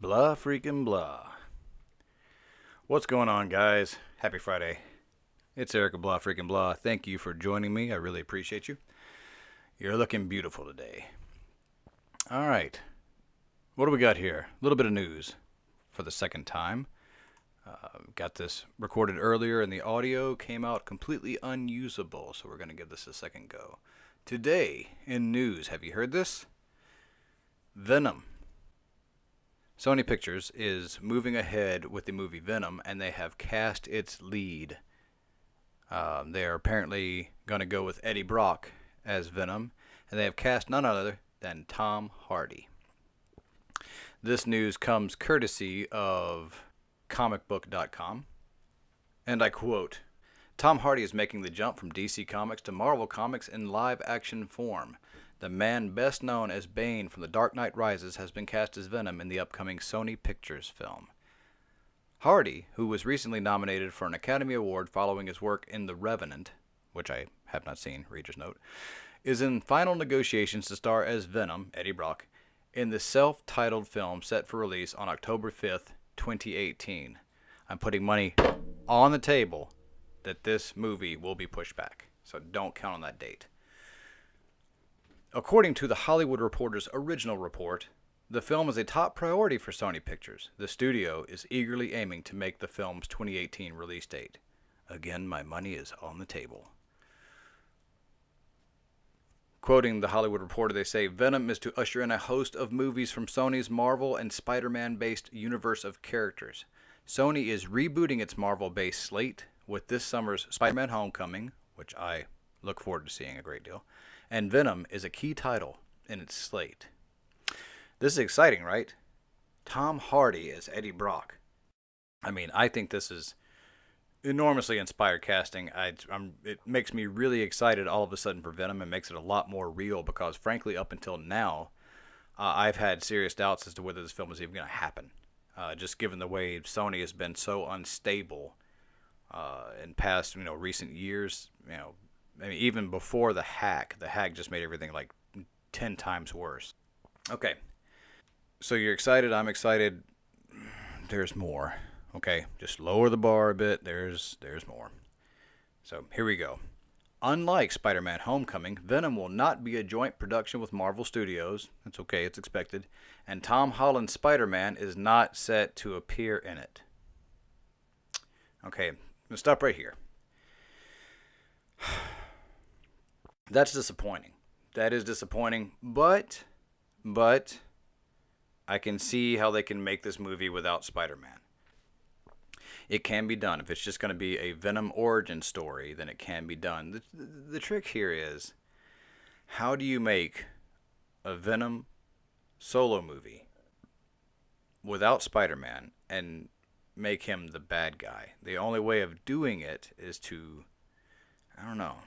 Blah freaking blah. What's going on, guys? Happy Friday. It's Eric of Blah freaking blah. Thank you for joining me. I really appreciate you. You're looking beautiful today. All right. What do we got here? A little bit of news for the second time. Got this recorded earlier and the audio came out completely unusable, so we're going to give this a second go. Today in news, have you heard this? Venom. Sony Pictures is moving ahead with the movie Venom, and they have cast its lead. They are apparently going to go with Eddie Brock as Venom, and they have cast none other than Tom Hardy. This news comes courtesy of comicbook.com, and I quote, "Tom Hardy is making the jump from DC Comics to Marvel Comics in live-action form. The man best known as Bane from The Dark Knight Rises has been cast as Venom in the upcoming Sony Pictures film." Hardy, who was recently nominated for an Academy Award following his work in The Revenant, which I have not seen, reader's note, is in final negotiations to star as Venom, Eddie Brock, in the self-titled film set for release on October 5th, 2018. I'm putting money on the table that this movie will be pushed back, so don't count on that date. According to The Hollywood Reporter's original report, the film is a top priority for Sony Pictures. The studio is eagerly aiming to make the film's 2018 release date. Again, my money is on the table. Quoting The Hollywood Reporter, they say, "Venom is to usher in a host of movies from Sony's Marvel and SpiderMan-based universe of characters. Sony is rebooting its Marvel-based slate with this summer's Spider-Man Homecoming," which I look forward to seeing a great deal, "and Venom is a key title in its slate." This is exciting, right? Tom Hardy as Eddie Brock. I mean, I think this is enormously inspired casting. It makes me really excited all of a sudden for Venom and makes it a lot more real because, frankly, up until now, I've had serious doubts as to whether this film is even going to happen. Just given the way Sony has been so unstable in past, recent years. I mean, even before the hack just made everything like 10 times worse. Okay. So you're excited, I'm excited. There's more. Okay, just lower the bar a bit. There's more. So here we go. Unlike Spider-Man Homecoming, Venom will not be a joint production with Marvel Studios. That's okay, it's expected. And Tom Holland's Spider-Man is not set to appear in it. Okay, I'm going to stop right here. That's disappointing. That is disappointing, but I can see how they can make this movie without Spider-Man. It can be done. If it's just going to be a Venom origin story, then it can be done. The trick here is, how do you make a Venom solo movie without Spider-Man and make him the bad guy? The only way of doing it is to, I don't know.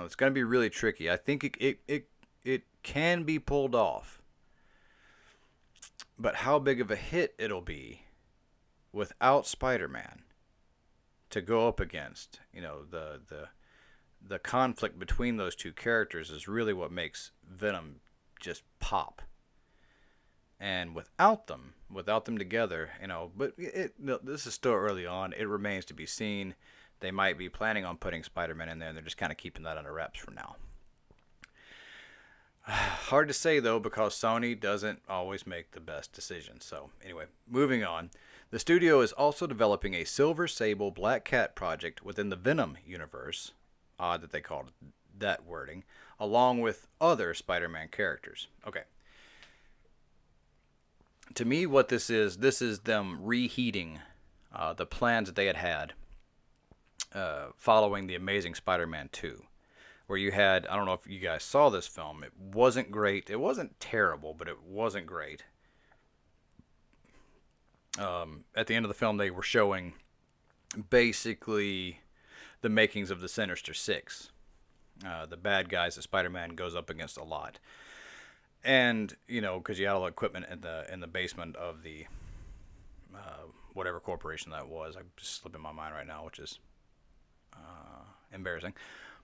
It's going to be really tricky. I think it can be pulled off. But how big of a hit it'll be without Spider-Man to go up against, the conflict between those two characters is really what makes Venom just pop. And without them together, but this is still early on. It remains to be seen. They might be planning on putting Spider-Man in there, and they're just kind of keeping that under wraps for now. Hard to say, though, because Sony doesn't always make the best decisions. So, anyway, moving on. The studio is also developing a Silver Sable Black Cat project within the Venom universe. Odd that they called it that wording. Along with other Spider-Man characters. Okay. To me, what this is them reheating the plans that they had following The Amazing Spider-Man 2. Where you had, I don't know if you guys saw this film. It wasn't great. It wasn't terrible, but it wasn't great. At the end of the film, they were showing basically the makings of the Sinister Six. The bad guys that Spider-Man goes up against a lot. And, because you had all the equipment in the basement of the whatever corporation that was. I'm just slipping my mind right now, which is embarrassing.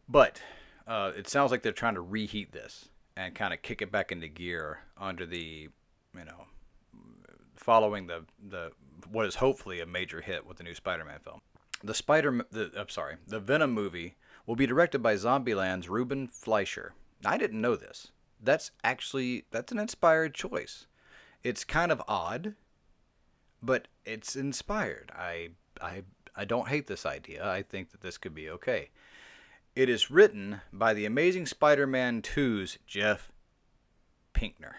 But it sounds like they're trying to reheat this and kind of kick it back into gear under the following the what is hopefully a major hit with the new Spider-Man film. The Venom movie will be directed by Zombieland's Ruben Fleischer. I didn't know this. That's an inspired choice. It's kind of odd, but it's inspired. I don't hate this idea. I think that this could be okay. It is written by the Amazing Spider-Man 2's Jeff Pinkner.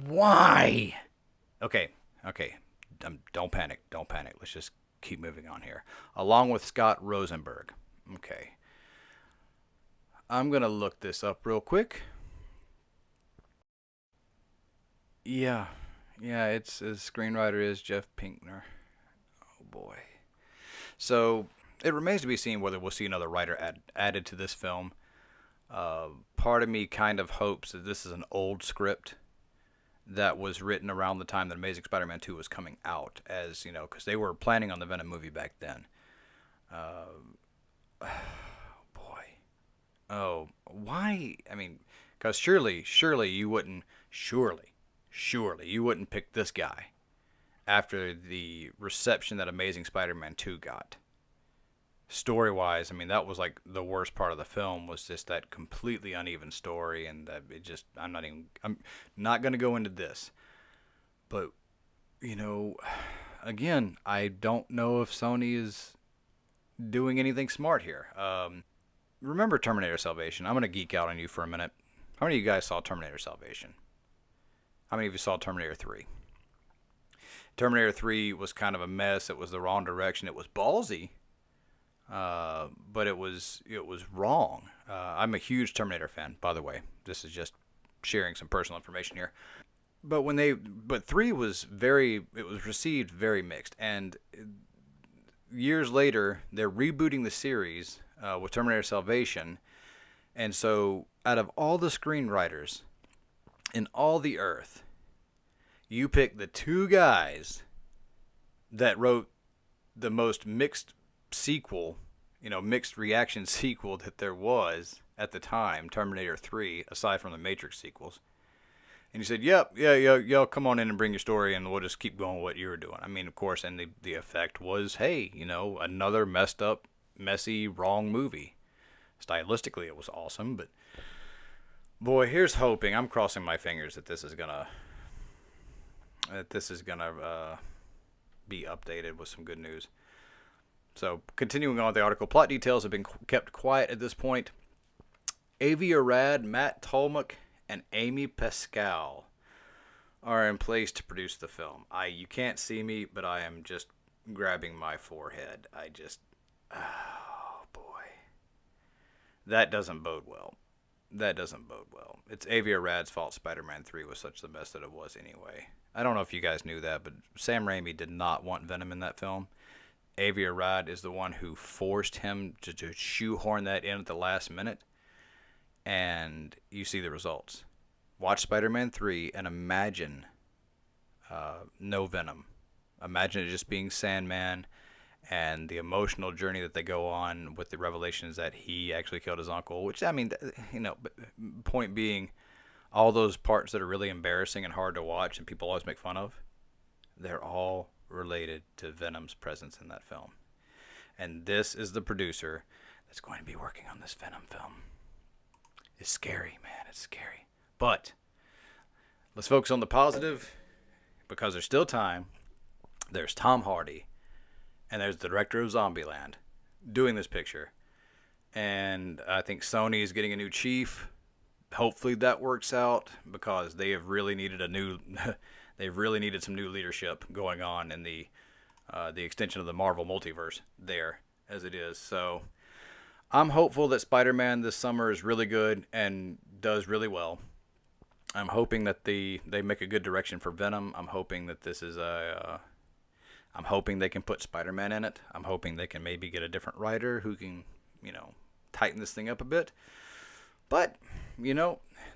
Why? Okay. Don't panic. Let's just keep moving on here. Along with Scott Rosenberg. Okay. I'm going to look this up real quick. Yeah, his screenwriter is Jeff Pinkner. Oh boy. So it remains to be seen whether we'll see another writer added to this film. Part of me kind of hopes that this is an old script that was written around the time that Amazing Spider-Man 2 was coming out, as you know, because they were planning on the Venom movie back then. Boy. Oh, why? I mean, because surely you wouldn't pick this guy after the reception that Amazing Spider-Man 2 got. Story-wise, I mean, that was like the worst part of the film, was just that completely uneven story, and that it just, I'm not going to go into this. But, you know, again, I don't know if Sony is doing anything smart here. Remember Terminator Salvation? I'm going to geek out on you for a minute. How many of you guys saw Terminator Salvation? How many of you saw Terminator 3? Terminator 3 was kind of a mess. It was the wrong direction. It was ballsy, but it was wrong. I'm a huge Terminator fan, by the way. This is just sharing some personal information here. But 3 was received very mixed, and years later they're rebooting the series with Terminator Salvation, and so out of all the screenwriters in all the earth, you pick the two guys that wrote the most mixed sequel, mixed reaction sequel that there was at the time, Terminator 3, aside from the Matrix sequels. And you said, y'all come on in and bring your story, and we'll just keep going with what you were doing. I mean, of course, and the effect was, hey, another messed up, messy, wrong movie. Stylistically, it was awesome, but boy, here's hoping. I'm crossing my fingers that this is gonna be updated with some good news. So, continuing on with the article, plot details have been kept quiet at this point. Avi Arad, Matt Tolmach, and Amy Pascal are in place to produce the film. You can't see me, but I am just grabbing my forehead. Oh boy. That doesn't bode well. It's Avi Arad's fault Spider-Man 3 was such the mess that it was anyway. I don't know if you guys knew that, but Sam Raimi did not want Venom in that film. Avi Arad is the one who forced him to shoehorn that in at the last minute. And you see the results. Watch Spider-Man 3 and imagine no Venom. Imagine it just being Sandman and the emotional journey that they go on with the revelations that he actually killed his uncle. Which, I mean, point being, all those parts that are really embarrassing and hard to watch and people always make fun of, they're all related to Venom's presence in that film. And this is the producer that's going to be working on this Venom film. It's scary, man. It's scary. But let's focus on the positive, because there's still time. There's Tom Hardy, and there's the director of Zombieland doing this picture. And I think Sony is getting a new chief. Hopefully that works out, because they have really needed they've really needed some new leadership going on in the extension of the Marvel multiverse there as it is. So I'm hopeful that Spider-Man this summer is really good and does really well. I'm hoping that they make a good direction for Venom. I'm hoping that this is I'm hoping they can put Spider-Man in it. I'm hoping they can maybe get a different writer who can, tighten this thing up a bit. But,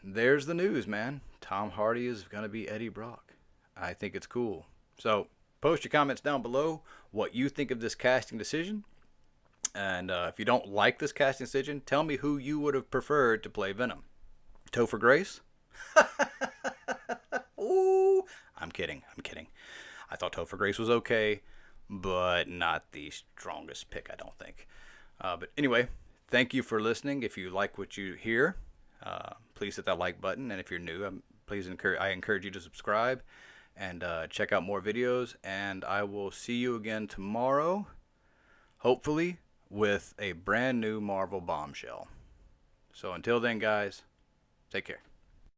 there's the news, man. Tom Hardy is going to be Eddie Brock. I think it's cool. So, post your comments down below what you think of this casting decision. And if you don't like this casting decision, tell me who you would have preferred to play Venom. Topher Grace? Ooh, I'm kidding. I thought Topher Grace was okay, but not the strongest pick, I don't think. But anyway, thank you for listening. If you like what you hear, please hit that like button. And if you're new, I encourage you to subscribe and check out more videos. And I will see you again tomorrow, hopefully, with a brand new Marvel bombshell. So until then, guys, take care.